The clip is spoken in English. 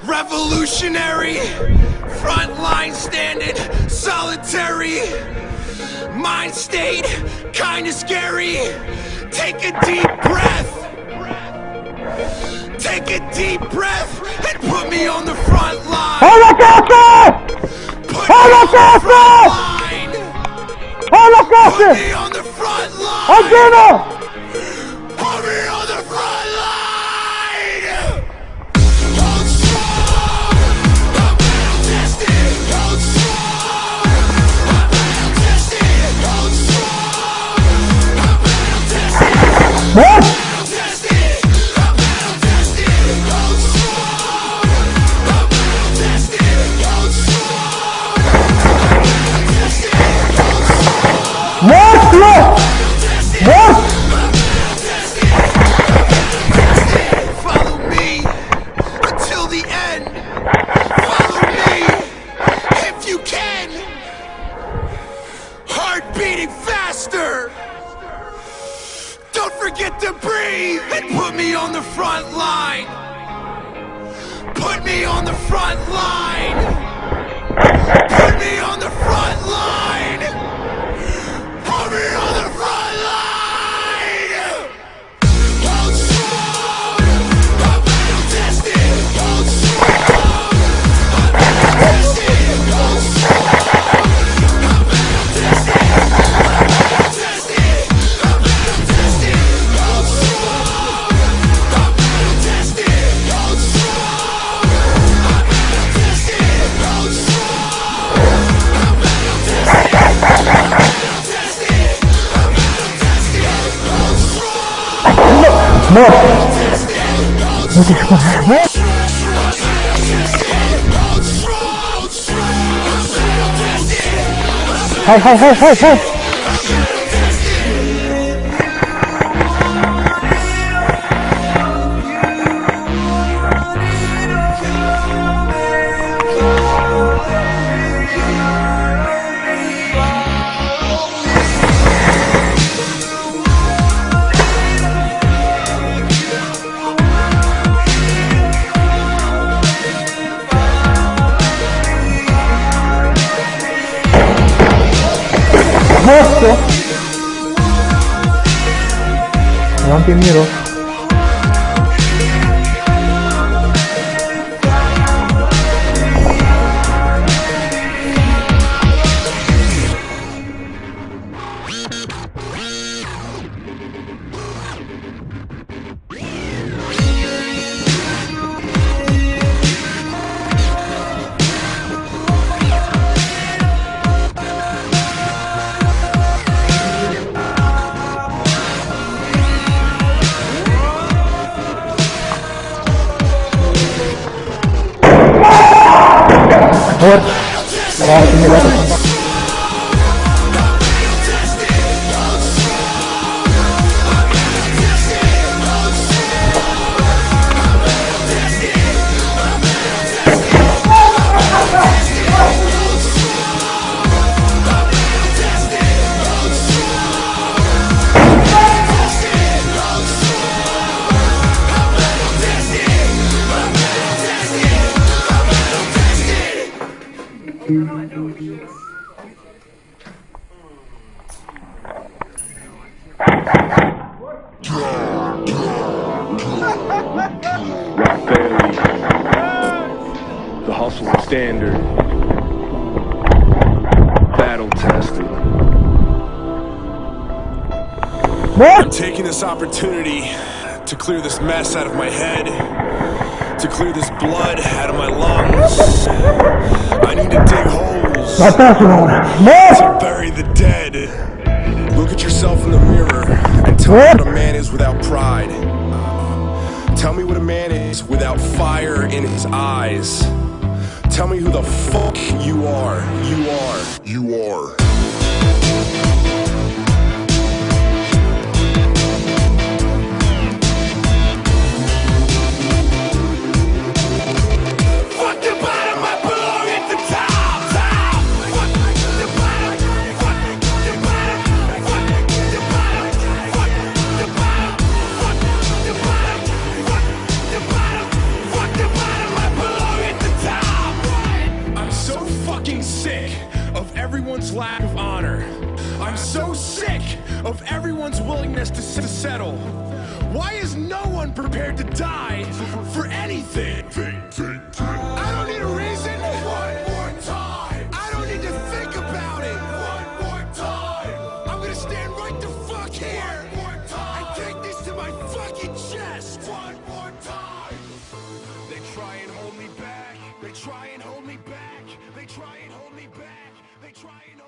Revolutionary, frontline standing, solitary, mind state, kinda scary. Take a deep breath. Take a deep breath and put me on the front line. Put me on the front line. Put me on the front line. Put me on the front line. Hold strong. I'm battle tested. Hold strong. I'm battle tested. Hold strong. I'm battle tested. What? Follow me until the end. Follow me if you can. Heart beating faster. Don't forget to breathe and put me on the front line. Put me on the front line. Put me on the front line. Put me on the front line! Hold strong! I'm battle tested! Hold strong! I'm battle tested! Hold strong! I'm battle tested! I'm battle tested! I'm battle tested! Hold strong! I'm battle tested! Hold strong! I'm battle tested! Hold strong! I'm battle Hey! Avanti Miro. The hustle is standard, battle tested. I'm taking this opportunity to clear this mess out of my head, to clear this blood out of my lungs. I need to dig holes to bury the dead. Look at yourself in the mirror and tell me what a man is without pride. Tell me what a man is without fire in his eyes. Tell me who the fuck you are. You are. willingness to settle? Why is no one prepared to die for anything? I don't need a reason. One more time. I don't need to think about it. One more time. I'm gonna stand right the fuck here. One more time. And take this to my fucking chest. One more time. They try and hold me back. They try and hold me back. They try and hold me back. They try and